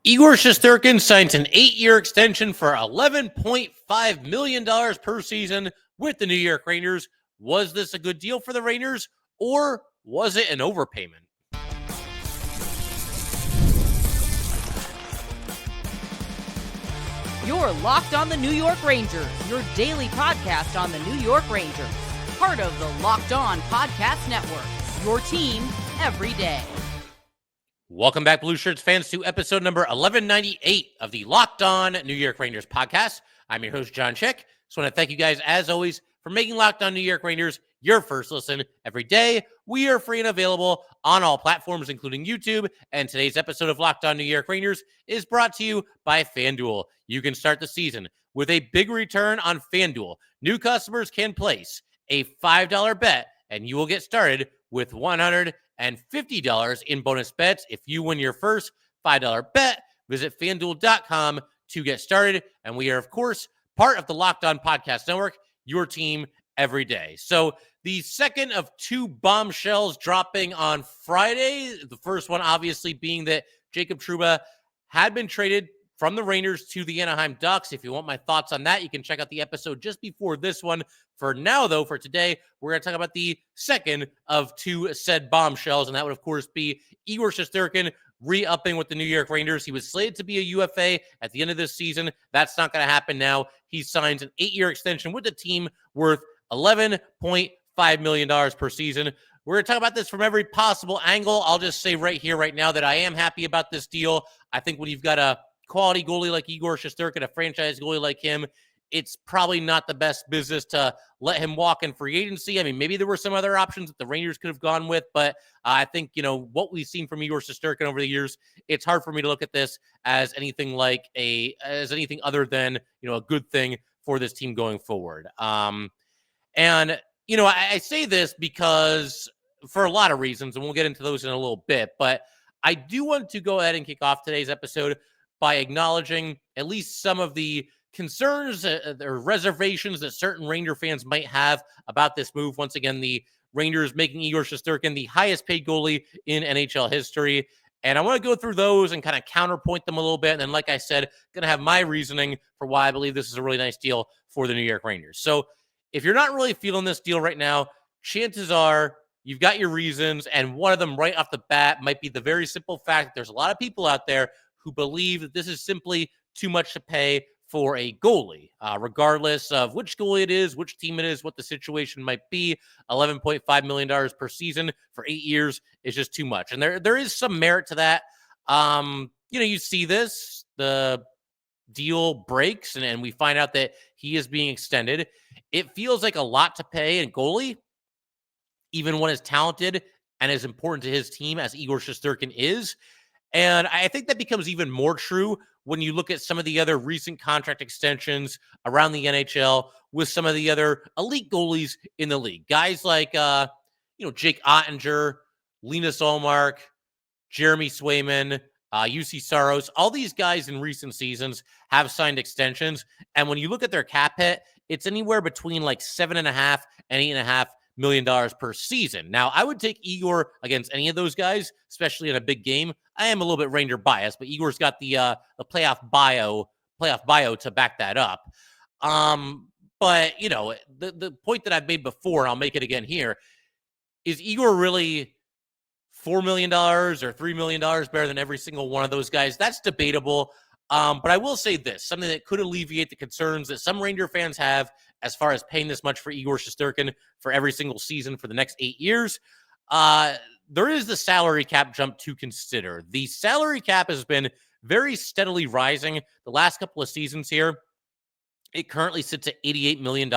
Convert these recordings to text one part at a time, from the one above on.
Igor Shesterkin signs an 8-year extension for $11.5 million per season with the New York Rangers. Was this a good deal for the Rangers, or was it an overpayment? You're Locked on the New York Rangers, your daily podcast on the New York Rangers. Part of the Locked On Podcast Network, your team every day. Welcome back, Blue Shirts fans, to episode number 1198 of the Locked On New York Rangers podcast. I'm your host, John Chick. Just want to thank you guys, as always, for making Locked On New York Rangers your first listen every day. We are free and available on all platforms, including YouTube. And today's episode of Locked On New York Rangers is brought to you by FanDuel. You can start the season with a big return on FanDuel. New customers can place a $5 bet, and you will get started with $150 in bonus bets if you win your first $5 bet. Visit FanDuel.com to get started. And we are, of course, part of the Locked On Podcast Network, your team every day. So the second of two bombshells dropping on Friday. The first one, obviously, being that Jacob Trouba had been traded from the Rangers to the Anaheim Ducks. If you want my thoughts on that, you can check out the episode just before this one. For now, though, for today, we're going to talk about the second of two said bombshells, and that would, of course, be Igor Shesterkin re-upping with the New York Rangers. He was slated to be a UFA at the end of this season. That's not going to happen now. He signs an 8-year extension with the team worth $11.5 million per season. We're going to talk about this from every possible angle. I'll just say right here, right now, that I am happy about this deal. I think when you've got a quality goalie like Igor Shesterkin, a franchise goalie like him, it's probably not the best business to let him walk in free agency. I mean, maybe there were some other options that the Rangers could have gone with, but I think, what we've seen from Igor Shesterkin over the years, it's hard for me to look at this as anything other than, a good thing for this team going forward. I say this because for a lot of reasons, and we'll get into those in a little bit, but I do want to go ahead and kick off today's episode by acknowledging at least some of the concerns or reservations that certain Ranger fans might have about this move. Once again, the Rangers making Igor Shesterkin the highest paid goalie in NHL history. And I want to go through those and kind of counterpoint them a little bit. And then, like I said, going to have my reasoning for why I believe this is a really nice deal for the New York Rangers. So if you're not really feeling this deal right now, chances are you've got your reasons. And one of them right off the bat might be the very simple fact that there's a lot of people out there who believe that this is simply too much to pay for a goalie, regardless of which goalie it is, which team it is, what the situation might be. $11.5 million per season for 8 years is just too much. And there is some merit to that. You see this, the deal breaks, and we find out that he is being extended. It feels like a lot to pay a goalie, even one as talented and as important to his team as Igor Shesterkin is. And I think that becomes even more true when you look at some of the other recent contract extensions around the NHL with some of the other elite goalies in the league. Guys like, Jake Ottinger, Linus Ullmark, Jeremy Swayman, UC Saros. All these guys in recent seasons have signed extensions. And when you look at their cap hit, it's anywhere between like $7.5 and $8.5 million per season. Now, I would take Igor against any of those guys, especially in a big game. I am a little bit Ranger biased, but Igor's got the playoff bio to back that up. But the point that I've made before, and I'll make it again here, is Igor really $4 million or $3 million better than every single one of those guys? That's debatable. But I will say this, something that could alleviate the concerns that some Ranger fans have as far as paying this much for Igor Shesterkin for every single season for the next 8 years. There is the salary cap jump to consider. The salary cap has been very steadily rising the last couple of seasons here. It currently sits at $88 million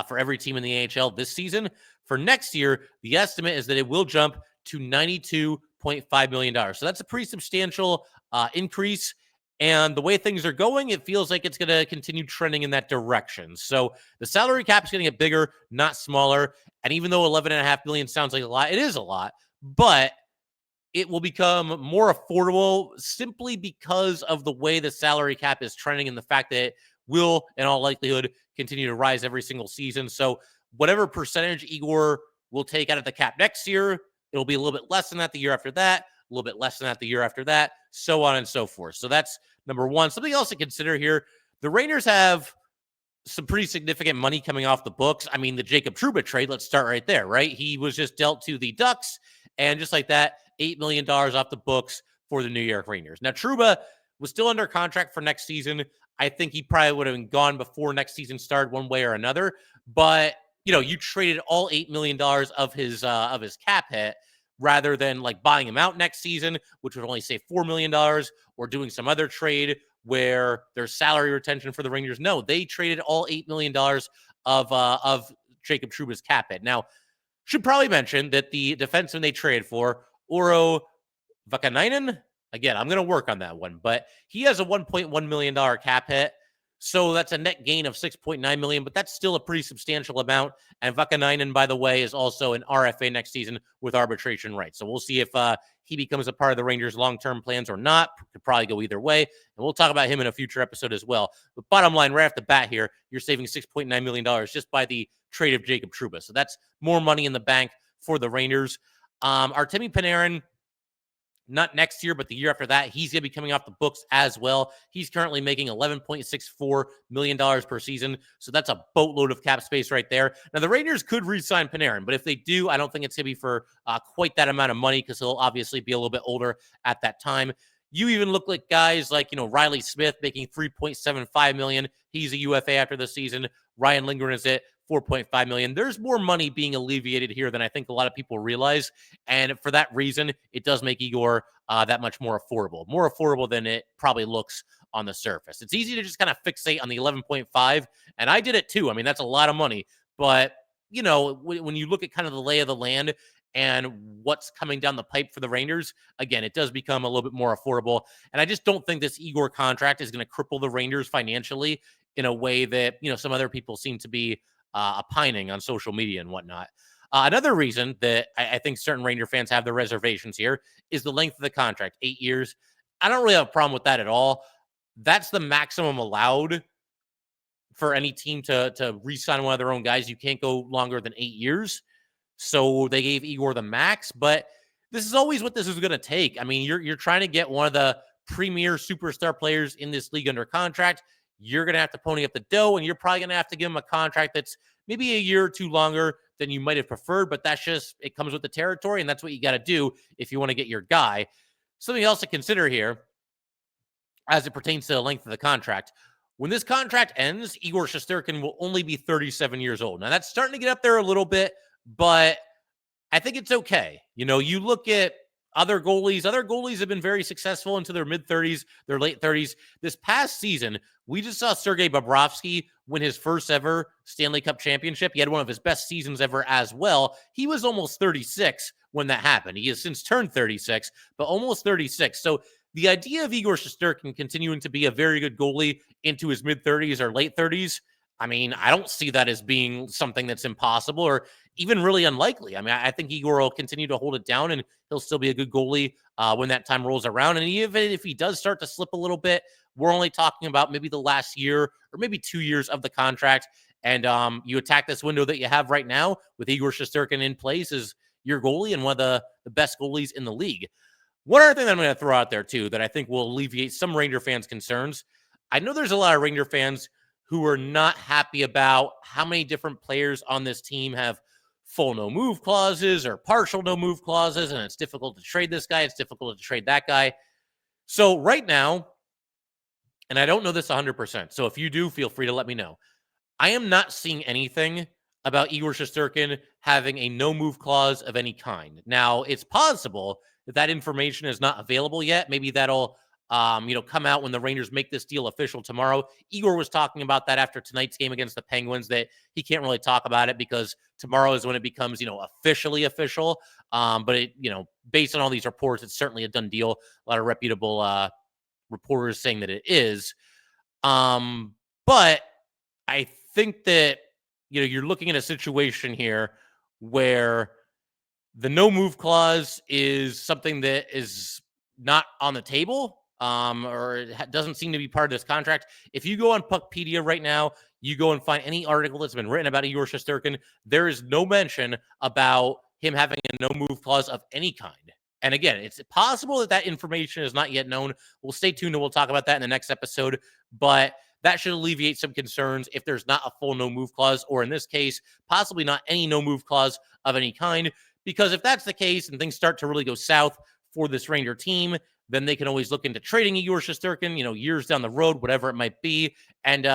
for every team in the AHL this season. For next year, the estimate is that it will jump to $92.5 million. So that's a pretty substantial increase. And the way things are going, it feels like it's going to continue trending in that direction. So the salary cap is going to get bigger, not smaller. And even though $11.5 million sounds like a lot, it is a lot. But it will become more affordable simply because of the way the salary cap is trending and the fact that it will, in all likelihood, continue to rise every single season. So whatever percentage Igor will take out of the cap next year, it'll be a little bit less than that the year after that, little bit less than that the year after that, so on and so forth. So that's number one. Something else to consider here, the Rangers have some pretty significant money coming off the books. I mean, the Jacob Trouba trade, let's start right there, right? He was just dealt to the Ducks, and just like that, $8 million off the books for the New York Rangers. Now, Trouba was still under contract for next season. I think he probably would have been gone before next season started one way or another. But, you traded all $8 million of his cap hit rather than like buying him out next season, which would only save $4 million, or doing some other trade where there's salary retention for the Rangers. No, they traded all $8 million of Jacob Trouba's cap hit. Now, should probably mention that the defenseman they traded for, Uro Vakanainen, again, I'm going to work on that one, but he has a $1.1 million cap hit. So that's a net gain of $6.9 million, but that's still a pretty substantial amount. And Vakanainen, by the way, is also an RFA next season with arbitration rights. So we'll see if he becomes a part of the Rangers' long-term plans or not. Could probably go either way. And we'll talk about him in a future episode as well. But bottom line, right off the bat here, you're saving $6.9 million just by the trade of Jacob Trouba. So that's more money in the bank for the Rangers. Artemi Panarin, not next year, but the year after that, he's going to be coming off the books as well. He's currently making $11.64 million per season. So that's a boatload of cap space right there. Now, the Rangers could re-sign Panarin, but if they do, I don't think it's going to be for quite that amount of money, because he'll obviously be a little bit older at that time. You even look like guys like, Riley Smith making $3.75 million. He's a UFA after the season. Ryan Lindgren is at $4.5 million. There's more money being alleviated here than I think a lot of people realize. And for that reason, it does make Igor that much more affordable than it probably looks on the surface. It's easy to just kind of fixate on the 11.5. And I did it too. I mean, that's a lot of money, but when you look at kind of the lay of the land and what's coming down the pipe for the Rangers, again, it does become a little bit more affordable. And I just don't think this Igor contract is going to cripple the Rangers financially in a way that, some other people seem to be opining on social media and whatnot. Another reason that I think certain Ranger fans have their reservations here is the length of the contract, 8 years. I don't really have a problem with that at all. That's the maximum allowed for any team to re-sign one of their own guys. You can't go longer than 8 years. So they gave Igor the max, but this is always what this is going to take. I mean, you're trying to get one of the premier superstar players in this league under contract. You're going to have to pony up the dough, and you're probably going to have to give him a contract that's maybe a year or two longer than you might have preferred, but that's just, it comes with the territory, and that's what you got to do if you want to get your guy. Something else to consider here as it pertains to the length of the contract. When this contract ends, Igor Shesterkin will only be 37 years old. Now, that's starting to get up there a little bit, but I think it's okay. You look at other goalies have been very successful into their mid-30s, their late 30s. This past season, we just saw Sergei Bobrovsky win his first ever Stanley Cup championship. He had one of his best seasons ever as well. He was almost 36 when that happened. He has since turned 36, but almost 36. So the idea of Igor Shesterkin continuing to be a very good goalie into his mid-30s or late 30s, I mean, I don't see that as being something that's impossible or even really unlikely. I mean, I think Igor will continue to hold it down, and he'll still be a good goalie when that time rolls around. And even if he does start to slip a little bit, we're only talking about maybe the last year or maybe 2 years of the contract. And you attack this window that you have right now with Igor Shesterkin in place as your goalie and one of the best goalies in the league. One other thing that I'm going to throw out there, too, that I think will alleviate some Ranger fans' concerns. I know there's a lot of Ranger fans who are not happy about how many different players on this team have full no-move clauses or partial no-move clauses, and it's difficult to trade this guy. It's difficult to trade that guy. So right now, and I don't know this 100%, so if you do, feel free to let me know. I am not seeing anything about Igor Shesterkin having a no-move clause of any kind. Now, it's possible that information is not available yet. Maybe that'll come out when the Rangers make this deal official tomorrow. Igor was talking about that after tonight's game against the Penguins, that he can't really talk about it because tomorrow is when it becomes, officially official. But it, based on all these reports, it's certainly a done deal. A lot of reputable reporters saying that it is. But I think that, you're looking at a situation here where the no move clause is something that is not on the table, or it doesn't seem to be part of this contract. If you go on Puckpedia right now, you go and find any article that's been written about Igor Shesterkin, there is no mention about him having a no move clause of any kind. And again, it's possible that information is not yet known. We'll stay tuned and we'll talk about that in the next episode. But that should alleviate some concerns if there's not a full no move clause, or in this case, possibly not any no move clause of any kind. Because if that's the case and things start to really go south for this Ranger team, then they can always look into trading Igor Shesterkin, years down the road, whatever it might be, and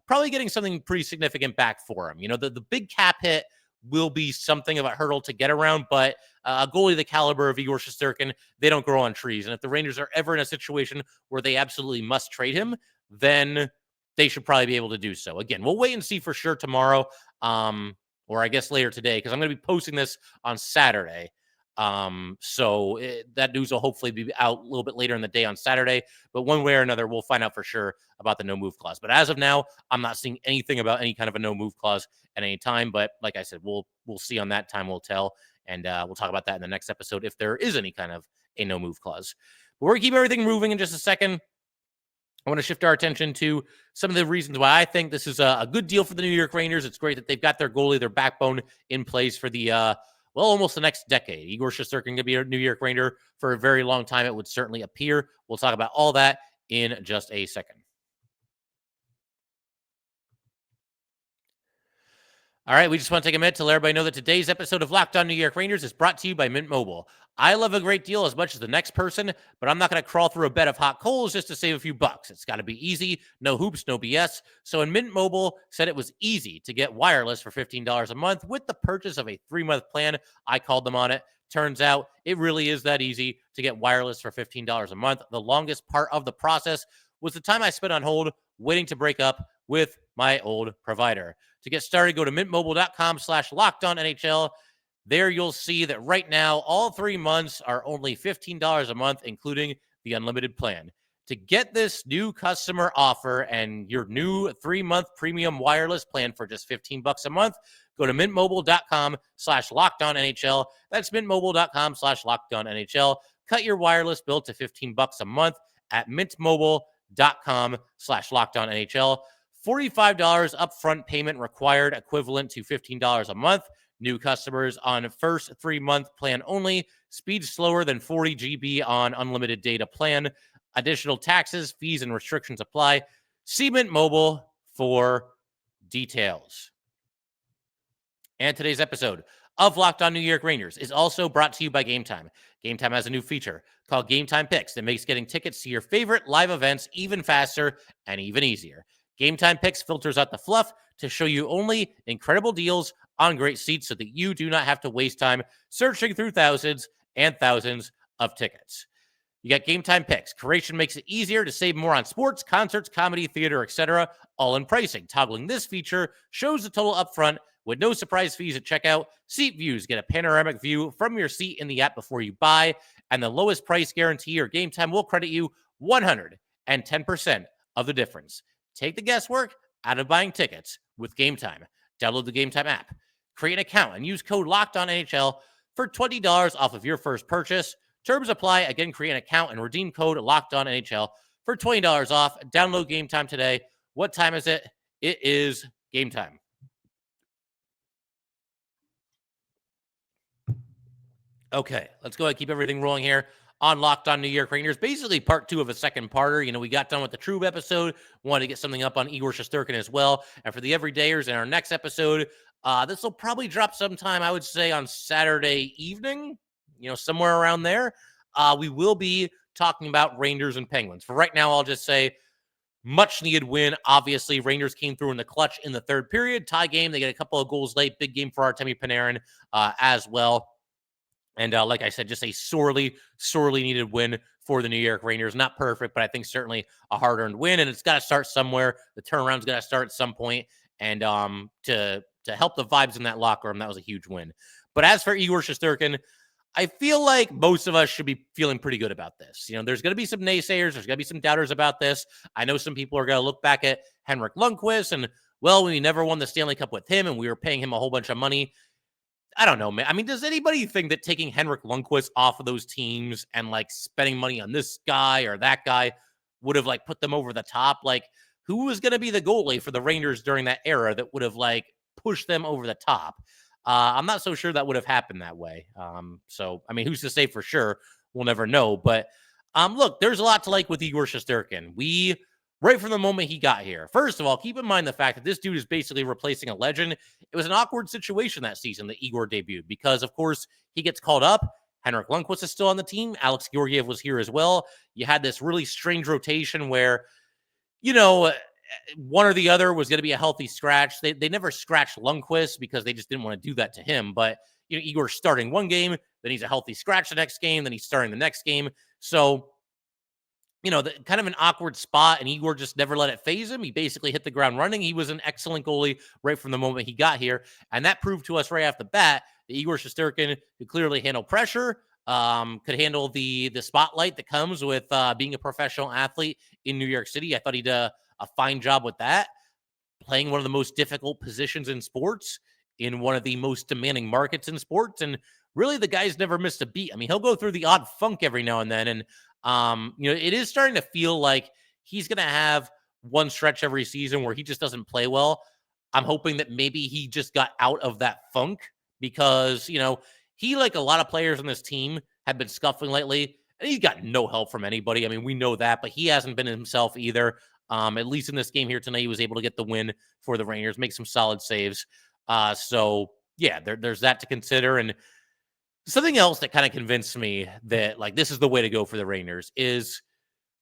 probably getting something pretty significant back for him. The big cap hit will be something of a hurdle to get around, but a goalie the caliber of Igor Shesterkin, they don't grow on trees. And if the Rangers are ever in a situation where they absolutely must trade him, then they should probably be able to do so. Again, we'll wait and see for sure tomorrow, or I guess later today, because I'm going to be posting this on Saturday. So that news will hopefully be out a little bit later in the day on Saturday, but one way or another, we'll find out for sure about the no move clause. But as of now, I'm not seeing anything about any kind of a no move clause at any time. But like I said, we'll see on that. Time will tell. And we'll talk about that in the next episode if there is any kind of a no move clause. But we're going to keep everything moving in just a second. I want to shift our attention to some of the reasons why I think this is a good deal for the New York Rangers. It's great that they've got their goalie, their backbone in place for the almost the next decade. Igor Shesterkin could be a New York Ranger for a very long time, it would certainly appear. We'll talk about all that in just a second. All right, we just want to take a minute to let everybody know that today's episode of Locked On New York Rangers is brought to you by Mint Mobile. I love a great deal as much as the next person, but I'm not going to crawl through a bed of hot coals just to save a few bucks. It's got to be easy, no hoops, no BS. So when Mint Mobile said it was easy to get wireless for $15 a month with the purchase of a 3-month plan, I called them on it. Turns out it really is that easy to get wireless for $15 a month. The longest part of the process was the time I spent on hold waiting to break up with my old provider. To get started, go to mintmobile.com/lockedonnhl. There you'll see that right now, all 3 months are only $15 a month, including the unlimited plan. To get this new customer offer and your new 3-month premium wireless plan for just $15 a month, go to mintmobile.com/lockedonnhl. That's mintmobile.com/lockedonnhl. Cut your wireless bill to $15 a month at mintmobile.com/lockedonnhl. $45 upfront payment required, equivalent to $15 a month. New customers on first 3-month plan only. Speed slower than 40 GB on unlimited data plan. Additional taxes, fees, and restrictions apply. See Mint Mobile for details. And today's episode of Locked On New York Rangers is also brought to you by Gametime. Gametime has a new feature called Gametime Picks that makes getting tickets to your favorite live events even faster and even easier. Gametime Picks filters out the fluff to show you only incredible deals on great seats so that you do not have to waste time searching through thousands and thousands of tickets. You got Gametime Picks. Curation makes it easier to save more on sports, concerts, comedy, theater, etc., all in pricing. Toggling this feature shows the total upfront with no surprise fees at checkout. Seat views get a panoramic view from your seat in the app before you buy, and the lowest price guarantee or Gametime will credit you 110% of the difference. Take the guesswork out of buying tickets with Gametime. Download the Gametime app, create an account, and use code LOCKEDONNHL for $20 off of your first purchase. Terms apply. Again, create an account and redeem code LOCKEDONNHL for $20 off. Download Gametime today. What time is it? It is Gametime. Okay, let's go ahead and keep everything rolling here on Locked On New York Rangers. Basically, part 2 of a second parter. We got done with the Trube episode. Wanted to get something up on Igor Shesterkin as well. And for the everydayers in our next episode, this will probably drop sometime, I would say, on Saturday evening, somewhere around there. We will be talking about Rangers and Penguins. For right now, I'll just say much needed win. Obviously, Rangers came through in the clutch in the third period. Tie game. They get a couple of goals late. Big game for Artemi Panarin as well. And like I said, just a sorely, sorely needed win for the New York Rangers. Not perfect, but I think certainly a hard-earned win. And it's got to start somewhere. The turnaround's got to start at some point. And to help the vibes in that locker room, that was a huge win. But as for Igor Shesterkin, I feel like most of us should be feeling pretty good about this. There's going to be some naysayers. There's going to be some doubters about this. I know some people are going to look back at Henrik Lundqvist and, well, we never won the Stanley Cup with him and we were paying him a whole bunch of money. I don't know, man. I mean, does anybody think that taking Henrik Lundqvist off of those teams and spending money on this guy or that guy would have put them over the top? Who was going to be the goalie for the Rangers during that era that would have pushed them over the top? I'm not so sure that would have happened that way. So, I mean, who's to say for sure? We'll never know. But look, there's a lot to like with Igor Shesterkin. Right from the moment he got here, first of all, keep in mind the fact that this dude is basically replacing a legend. It was an awkward situation that season that Igor debuted because, of course, he gets called up. Henrik Lundqvist is still on the team. Alex Georgiev was here as well. You had this really strange rotation where, you know, one or the other was going to be a healthy scratch. They never scratched Lundqvist because they just didn't want to do that to him. But, you know, Igor's starting one game, then he's a healthy scratch the next game, then he's starting the next game. So, you know, kind of an awkward spot, and Igor just never let it phase him. He basically hit the ground running. He was an excellent goalie right from the moment he got here, and that proved to us right off the bat that Igor Shesterkin could clearly handle pressure, could handle the spotlight that comes with being a professional athlete in New York City. I thought he did a fine job with that, playing one of the most difficult positions in sports, in one of the most demanding markets in sports, and really the guy's never missed a beat. I mean, he'll go through the odd funk every now and then, and you know, it is starting to feel like he's going to have one stretch every season where he just doesn't play well. I'm hoping that maybe he just got out of that funk because, you know, he, like a lot of players on this team, have been scuffling lately, and he's got no help from anybody. I mean, we know that, but he hasn't been himself either. At least in this game here tonight, he was able to get the win for the Rangers, make some solid saves. So, yeah, there's that to consider. And something else that kind of convinced me that, like, this is the way to go for the Rangers is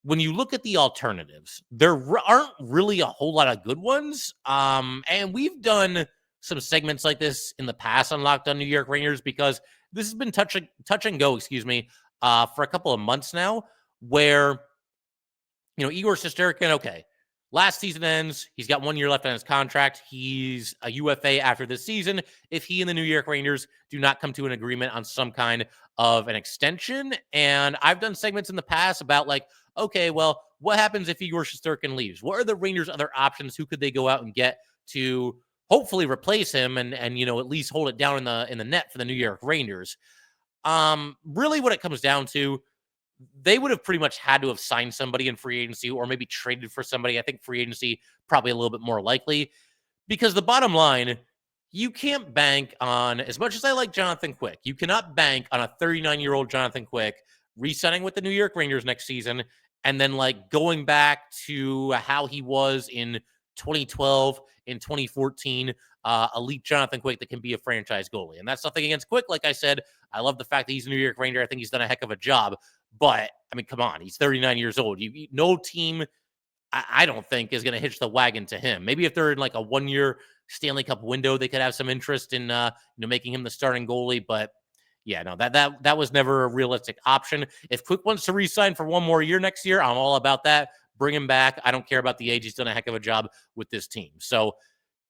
when you look at the alternatives, there aren't really a whole lot of good ones. And we've done some segments like this in the past on Locked On New York Rangers because this has been touch and go, for a couple of months now, where, you know, Igor Shesterkin, okay, last season ends. He's got 1 year left on his contract. He's a UFA after this season if he and the New York Rangers do not come to an agreement on some kind of an extension. And I've done segments in the past about, like, okay, well, what happens if Igor Shesterkin leaves? What are the Rangers' other options? Who could they go out and get to hopefully replace him and you know, at least hold it down in the net for the New York Rangers? Really what it comes down to, they would have pretty much had to have signed somebody in free agency or maybe traded for somebody. I think free agency probably a little bit more likely because the bottom line, you can't bank on, as much as I like Jonathan Quick, you cannot bank on a 39-year-old Jonathan Quick re-signing with the New York Rangers next season and then, like, going back to how he was in 2012, in 2014, elite Jonathan Quick that can be a franchise goalie. And that's nothing against Quick. Like I said, I love the fact that he's a New York Ranger. I think he's done a heck of a job. But, I mean, come on. He's 39 years old. No team, I don't think, is going to hitch the wagon to him. Maybe if they're in, like, a 1 year Stanley Cup window, they could have some interest in, you know, making him the starting goalie. But, yeah, no, that was never a realistic option. If Quick wants to re-sign for 1 more year next year, I'm all about that. Bring him back. I don't care about the age. He's done a heck of a job with this team. So,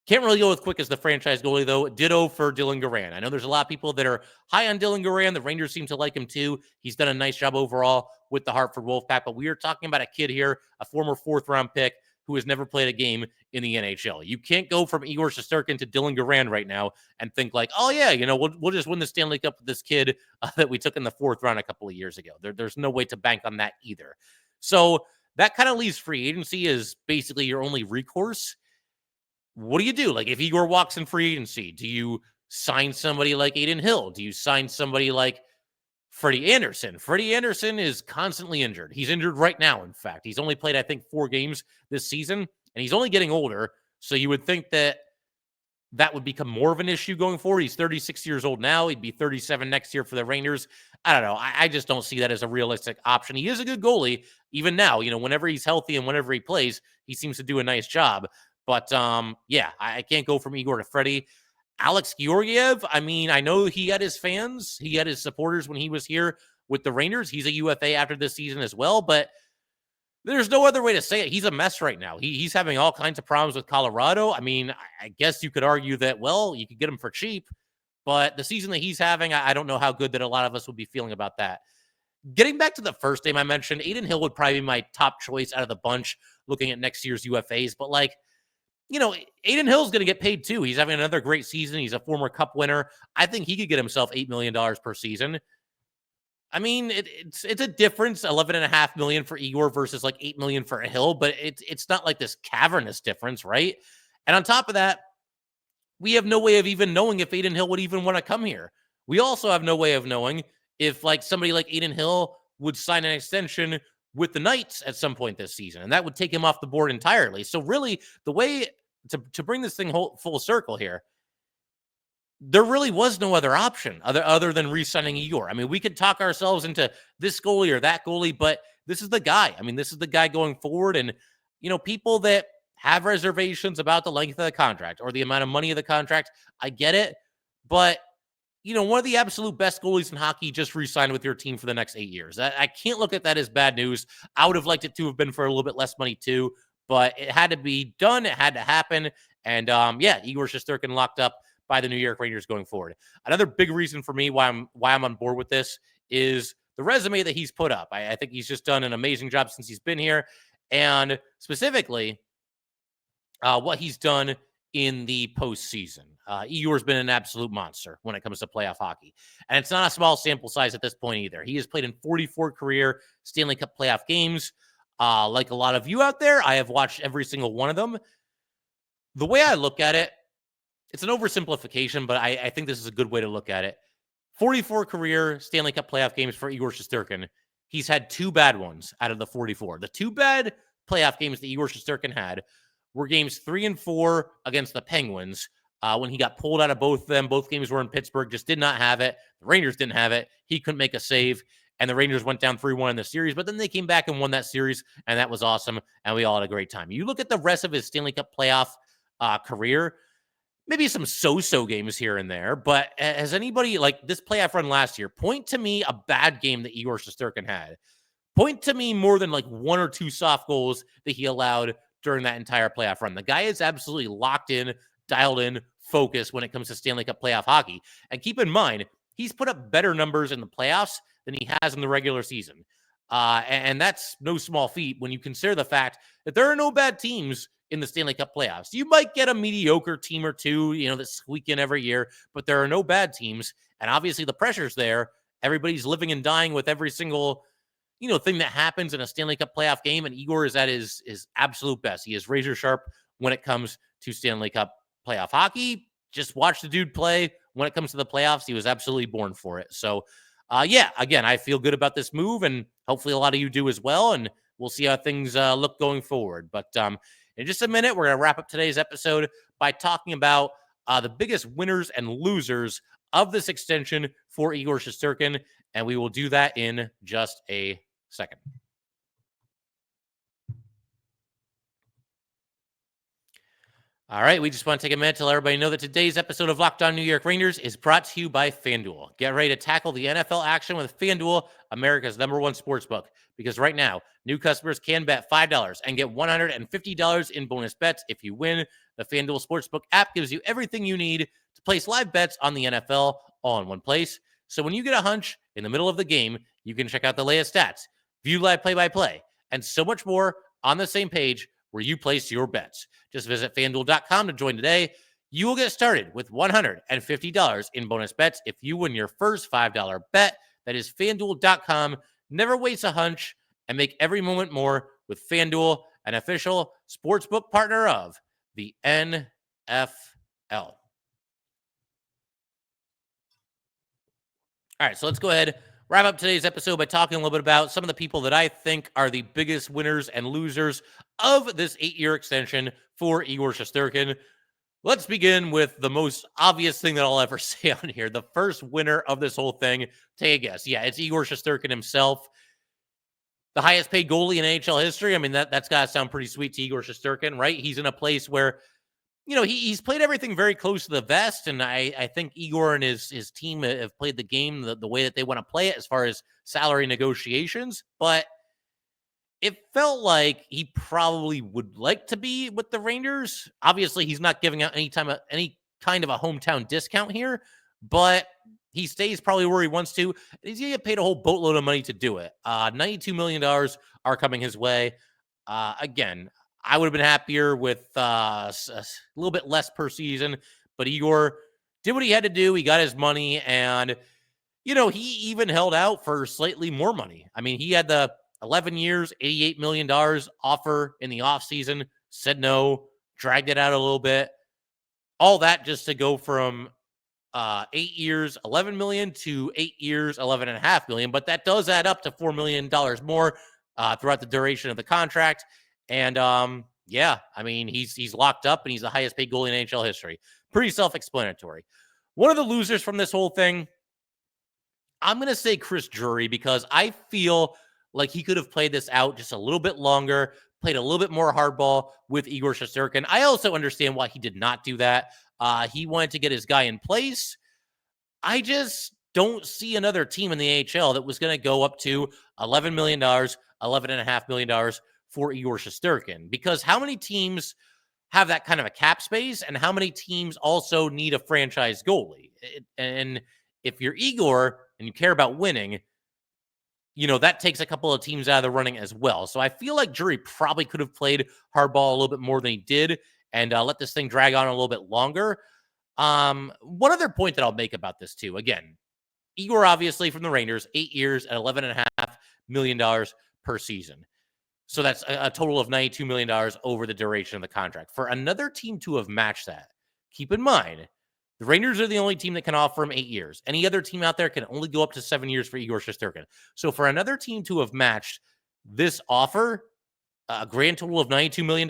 can't really go with Quick as the franchise goalie, though. Ditto for Dylan Garand. I know there's a lot of people that are high on Dylan Garand. The Rangers seem to like him, too. He's done a nice job overall with the Hartford Wolfpack. But we are talking about a kid here, a former fourth-round pick, who has never played a game in the NHL. You can't go from Igor Shesterkin to Dylan Garand right now and think like, oh, yeah, you know, we'll just win the Stanley Cup with this kid that we took in the fourth round a couple of years ago. There's no way to bank on that either. So that kind of leaves free agency as basically your only recourse. What do you do? Like, if Igor walks in free agency, do you sign somebody like Aiden Hill? Do you sign somebody like Freddie Anderson? Freddie Anderson is constantly injured. He's injured right now, in fact. He's only played, I think, 4 games this season, and he's only getting older. So you would think that that would become more of an issue going forward. He's 36 years old now. He'd be 37 next year for the Rangers. I don't know. I just don't see that as a realistic option. He is a good goalie, even now. You know, whenever he's healthy and whenever he plays, he seems to do a nice job. But, yeah, I can't go from Igor to Freddie. Alex Georgiev, I mean, I know he had his fans. He had his supporters when he was here with the Rangers. He's a UFA after this season as well, but there's no other way to say it. He's a mess right now. He's having all kinds of problems with Colorado. I mean, I guess you could argue that, well, you could get him for cheap, but the season that he's having, I don't know how good that a lot of us would be feeling about that. Getting back to the first name I mentioned, Aiden Hill would probably be my top choice out of the bunch looking at next year's UFAs, but, like, you know, Aiden Hill's going to get paid too. He's having another great season. He's a former Cup winner. I think he could get himself $8 million per season. I mean, it's a difference, $11.5 million for Igor versus like $8 million for a Hill, but it's not like this cavernous difference, right? And on top of that, we have no way of even knowing if Adin Hill would even want to come here. We also have no way of knowing if like somebody like Adin Hill would sign an extension with the Knights at some point this season, and that would take him off the board entirely. So really, the way to bring this thing full circle here, there really was no other option other than re-signing Igor. I mean, we could talk ourselves into this goalie or that goalie, but this is the guy. I mean, this is the guy going forward. And, people that have reservations about the length of the contract or the amount of money of the contract, I get it. But, one of the absolute best goalies in hockey just re-signed with your team for the next 8 years. I can't look at that as bad news. I would have liked it to have been for a little bit less money too, but it had to be done. It had to happen. And Igor Shesterkin locked up by the New York Rangers going forward. Another big reason for me why I'm on board with this is the resume that he's put up. I think he's just done an amazing job since he's been here, and specifically what he's done in the postseason. Igor's been an absolute monster when it comes to playoff hockey, and it's not a small sample size at this point either. He has played in 44 career Stanley Cup playoff games. Like a lot of you out there, I have watched every single one of them. The way I look at it, it's an oversimplification, but I think this is a good way to look at it. 44 career Stanley Cup playoff games for Igor Shesterkin. He's had 2 bad ones out of the 44. The 2 bad playoff games that Igor Shesterkin had were games 3 and 4 against the Penguins when he got pulled out of both of them. Both games were in Pittsburgh, just did not have it. The Rangers didn't have it. He couldn't make a save, and the Rangers went down 3-1 in the series, but then they came back and won that series, and that was awesome, and we all had a great time. You look at the rest of his Stanley Cup playoff career, maybe some so-so games here and there, but has anybody, like this playoff run last year, point to me a bad game that Igor Shesterkin had? Point to me more than like 1 or 2 soft goals that he allowed during that entire playoff run. The guy is absolutely locked in, dialed in, focused when it comes to Stanley Cup playoff hockey. And keep in mind, he's put up better numbers in the playoffs than he has in the regular season. And that's no small feat when you consider the fact that there are no bad teams in the Stanley Cup playoffs. You might get a mediocre team or two, that squeak in every year, but there are no bad teams. And obviously the pressure's there. Everybody's living and dying with every single, thing that happens in a Stanley Cup playoff game. And Igor is at his absolute best. He is razor sharp when it comes to Stanley Cup playoff hockey. Just watch the dude play. When it comes to the playoffs, he was absolutely born for it. So, again, I feel good about this move, and hopefully a lot of you do as well. And we'll see how things look going forward. But in just a minute, we're going to wrap up today's episode by talking about the biggest winners and losers of this extension for Igor Shesterkin, and we will do that in just a second. All right, we just want to take a minute to let everybody know that today's episode of Locked On New York Rangers is brought to you by FanDuel. Get ready to tackle the NFL action with FanDuel, America's #1 sportsbook. Because right now, new customers can bet $5 and get $150 in bonus bets if you win. The FanDuel Sportsbook app gives you everything you need to place live bets on the NFL all in one place. So when you get a hunch in the middle of the game, you can check out the latest stats, view live play-by-play, and so much more on the same page where you place your bets. Just visit FanDuel.com to join today. You will get started with $150 in bonus bets if you win your first $5 bet. That is FanDuel.com. Never waste a hunch and make every moment more with FanDuel, an official sportsbook partner of the NFL. All right, so let's go ahead, wrap up today's episode by talking a little bit about some of the people that I think are the biggest winners and losers of this 8-year extension for Igor Shesterkin. Let's begin with the most obvious thing that I'll ever say on here. The first winner of this whole thing, take a guess. Yeah, it's Igor Shesterkin himself. The highest paid goalie in NHL history. I mean, that's got to sound pretty sweet to Igor Shesterkin, right? He's in a place where, he's played everything very close to the vest. And I think Igor and his team have played the game the way that they want to play it as far as salary negotiations. But it felt like he probably would like to be with the Rangers. Obviously, he's not giving out any kind of a hometown discount here, but he stays probably where he wants to. He's going to get paid a whole boatload of money to do it. $92 million are coming his way. Again, I would have been happier with a little bit less per season, but Igor did what he had to do. He got his money, and, he even held out for slightly more money. I mean, he had the 11 years, $88 million offer in the offseason, said no, dragged it out a little bit. All that just to go from 8 years, 11 million to 8 years, 11.5 million. But that does add up to $4 million more throughout the duration of the contract. And yeah, I mean, he's locked up and he's the highest paid goalie in NHL history. Pretty self-explanatory. One of the losers from this whole thing, I'm going to say Chris Drury, because I feel like he could have played this out just a little bit longer, played a little bit more hardball with Igor Shesterkin. I also understand why he did not do that. He wanted to get his guy in place. I just don't see another team in the AHL that was going to go up to $11 million, $11.5 million for Igor Shesterkin, because how many teams have that kind of a cap space, and how many teams also need a franchise goalie? And if you're Igor and you care about winning, you know, that takes a couple of teams out of the running as well. So I feel like Drury probably could have played hardball a little bit more than he did and let this thing drag on a little bit longer. One other point that I'll make about this too, again, Igor obviously from the Rangers, 8 years at $11.5 million per season. So that's a total of $92 million over the duration of the contract. For another team to have matched that, keep in mind, the Rangers are the only team that can offer him 8 years. Any other team out there can only go up to 7 years for Igor Shesterkin. So for another team to have matched this offer, a grand total of $92 million,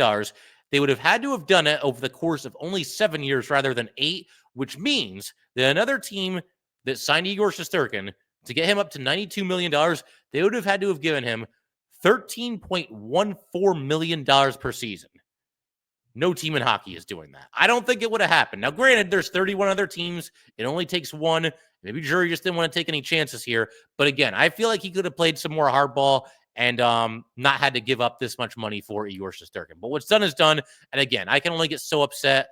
they would have had to have done it over the course of only 7 years rather than 8, which means that another team that signed Igor Shesterkin to get him up to $92 million, they would have had to have given him $13.14 million per season. No team in hockey is doing that. I don't think it would have happened. Now, granted, there's 31 other teams. It only takes one. Maybe Drury just didn't want to take any chances here. But again, I feel like he could have played some more hardball and not had to give up this much money for Igor Shesterkin. But what's done is done. And again, I can only get so upset,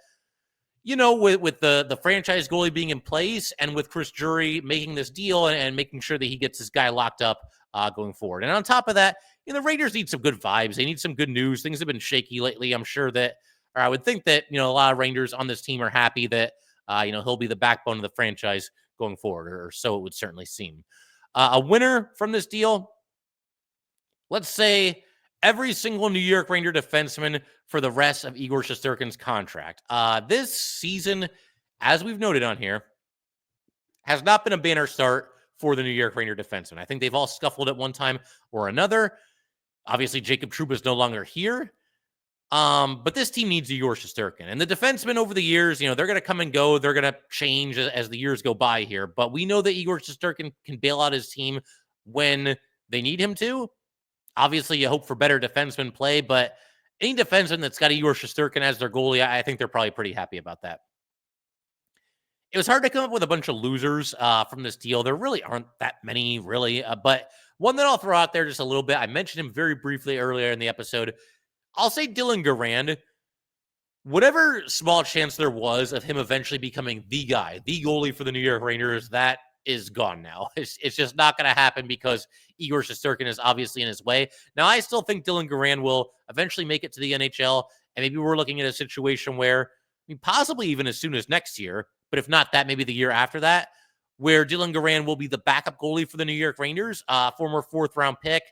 you know, with the franchise goalie being in place and with Chris Drury making this deal and making sure that he gets this guy locked up going forward. And on top of that, you know, the Raiders need some good vibes. They need some good news. Things have been shaky lately. I'm sure that, or I would think that, you know, a lot of Rangers on this team are happy that, you know, he'll be the backbone of the franchise going forward, or so it would certainly seem. A winner from this deal, let's say every single New York Ranger defenseman for the rest of Igor Shesterkin's contract. This season, as we've noted on here, has not been a banner start for the New York Ranger defenseman. I think they've all scuffled at one time or another. Obviously, Jacob Trouba is no longer here. But this team needs Igor Shesterkin. And the defensemen over the years, you know, they're going to come and go. They're going to change as the years go by here. But we know that Igor Shesterkin can bail out his team when they need him to. Obviously, you hope for better defenseman play, but any defenseman that's got Igor Shesterkin as their goalie, I think they're probably pretty happy about that. It was hard to come up with a bunch of losers from this deal. There really aren't that many, really. But one that I'll throw out there just a little bit, I mentioned him very briefly earlier in the episode. I'll say Dylan Garand. Whatever small chance there was of him eventually becoming the guy, the goalie for the New York Rangers, that is gone now. It's just not going to happen because Igor Shesterkin is obviously in his way. Now, I still think Dylan Garand will eventually make it to the NHL, and maybe we're looking at a situation where, I mean, possibly even as soon as next year, but if not that, maybe the year after that, where Dylan Garand will be the backup goalie for the New York Rangers, former 4th-round pick.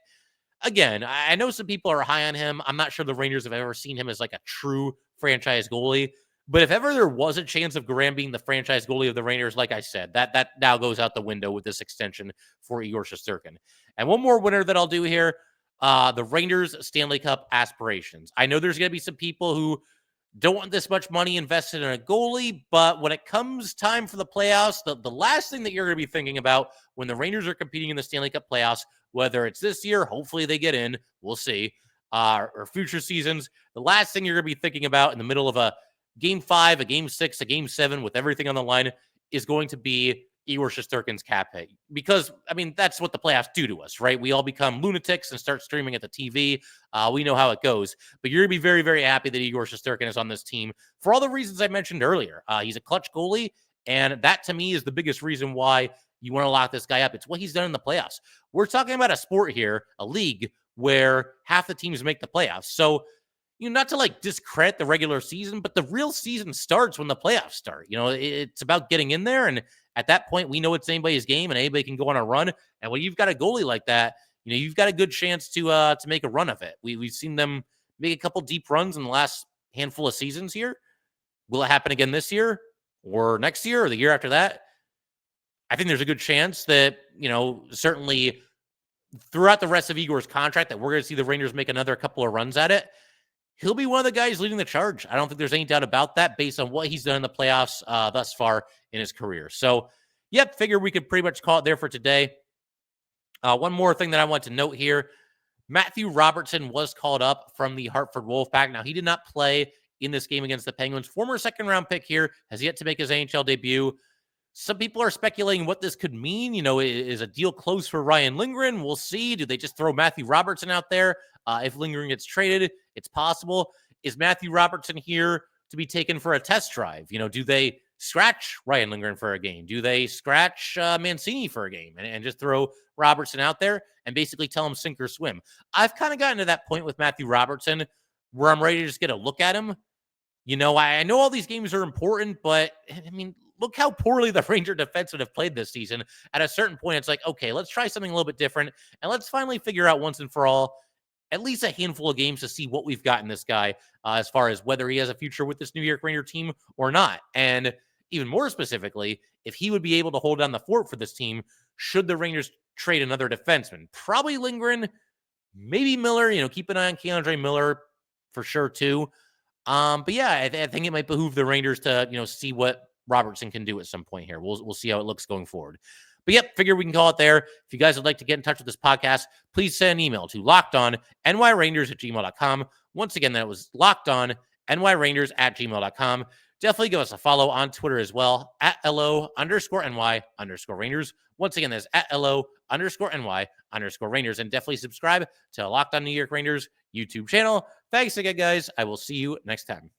Again, I know some people are high on him. I'm not sure the Rangers have ever seen him as like a true franchise goalie. But if ever there was a chance of Garand being the franchise goalie of the Rangers, like I said, that now goes out the window with this extension for Igor Shesterkin. And one more winner that I'll do here, the Rangers Stanley Cup aspirations. I know there's going to be some people who don't want this much money invested in a goalie, but when it comes time for the playoffs, the last thing that you're going to be thinking about when the Rangers are competing in the Stanley Cup playoffs, whether it's this year, hopefully they get in, we'll see, or future seasons, the last thing you're going to be thinking about in the middle of a Game 5, a Game 6, a Game 7 with everything on the line is going to be Igor Shesterkin's cap hit. Because, I mean, that's what the playoffs do to us, right? We all become lunatics and start streaming at the TV. We know how it goes. But you're going to be very, very happy that Igor Shesterkin is on this team for all the reasons I mentioned earlier. He's a clutch goalie, and that, to me, is the biggest reason why you want to lock this guy up. It's what he's done in the playoffs. We're talking about a sport here, a league, where half the teams make the playoffs. So, you know, not to like discredit the regular season, but the real season starts when the playoffs start. You know, it's about getting in there. And at that point, we know it's anybody's game and anybody can go on a run. And when you've got a goalie like that, you know, you've got a good chance to make a run of it. We've seen them make a couple deep runs in the last handful of seasons here. Will it happen again this year or next year or the year after that? I think there's a good chance that, certainly throughout the rest of Igor's contract that we're going to see the Rangers make another couple of runs at it. He'll be one of the guys leading the charge. I don't think there's any doubt about that based on what he's done in the playoffs thus far in his career. So, figure we could pretty much call it there for today. One more thing that I want to note here. Matthew Robertson was called up from the Hartford Wolfpack. Now, he did not play in this game against the Penguins. Former second-round pick here, has yet to make his NHL debut. Some people are speculating what this could mean. Is a deal close for Ryan Lindgren? We'll see. Do they just throw Matthew Robertson out there? If Lindgren gets traded, it's possible. Is Matthew Robertson here to be taken for a test drive? Do they scratch Ryan Lindgren for a game? Do they scratch Mancini for a game and just throw Robertson out there and basically tell him sink or swim? I've kind of gotten to that point with Matthew Robertson where I'm ready to just get a look at him. I know all these games are important, but look how poorly the Ranger defensemen have played this season. At a certain point, it's like, okay, let's try something a little bit different, and let's finally figure out once and for all at least a handful of games to see what we've got in this guy as far as whether he has a future with this New York Ranger team or not. And even more specifically, if he would be able to hold down the fort for this team, should the Rangers trade another defenseman. Probably Lindgren, maybe Miller, keep an eye on K'Andre Miller for sure too. But I think it might behoove the Rangers to, see what Robertson can do at some point here. We'll see how it looks going forward. But figure we can call it there. If you guys would like to get in touch with this podcast, please send an email to lockedonnyrangers@gmail.com. Once again, that was lockedonnyrangers@gmail.com. Definitely give us a follow on Twitter as well, @LO_NY_Rangers. Once again, that's @LO_NY_Rangers. And definitely subscribe to Locked On New York Rangers YouTube channel. Thanks again, guys. I will see you next time.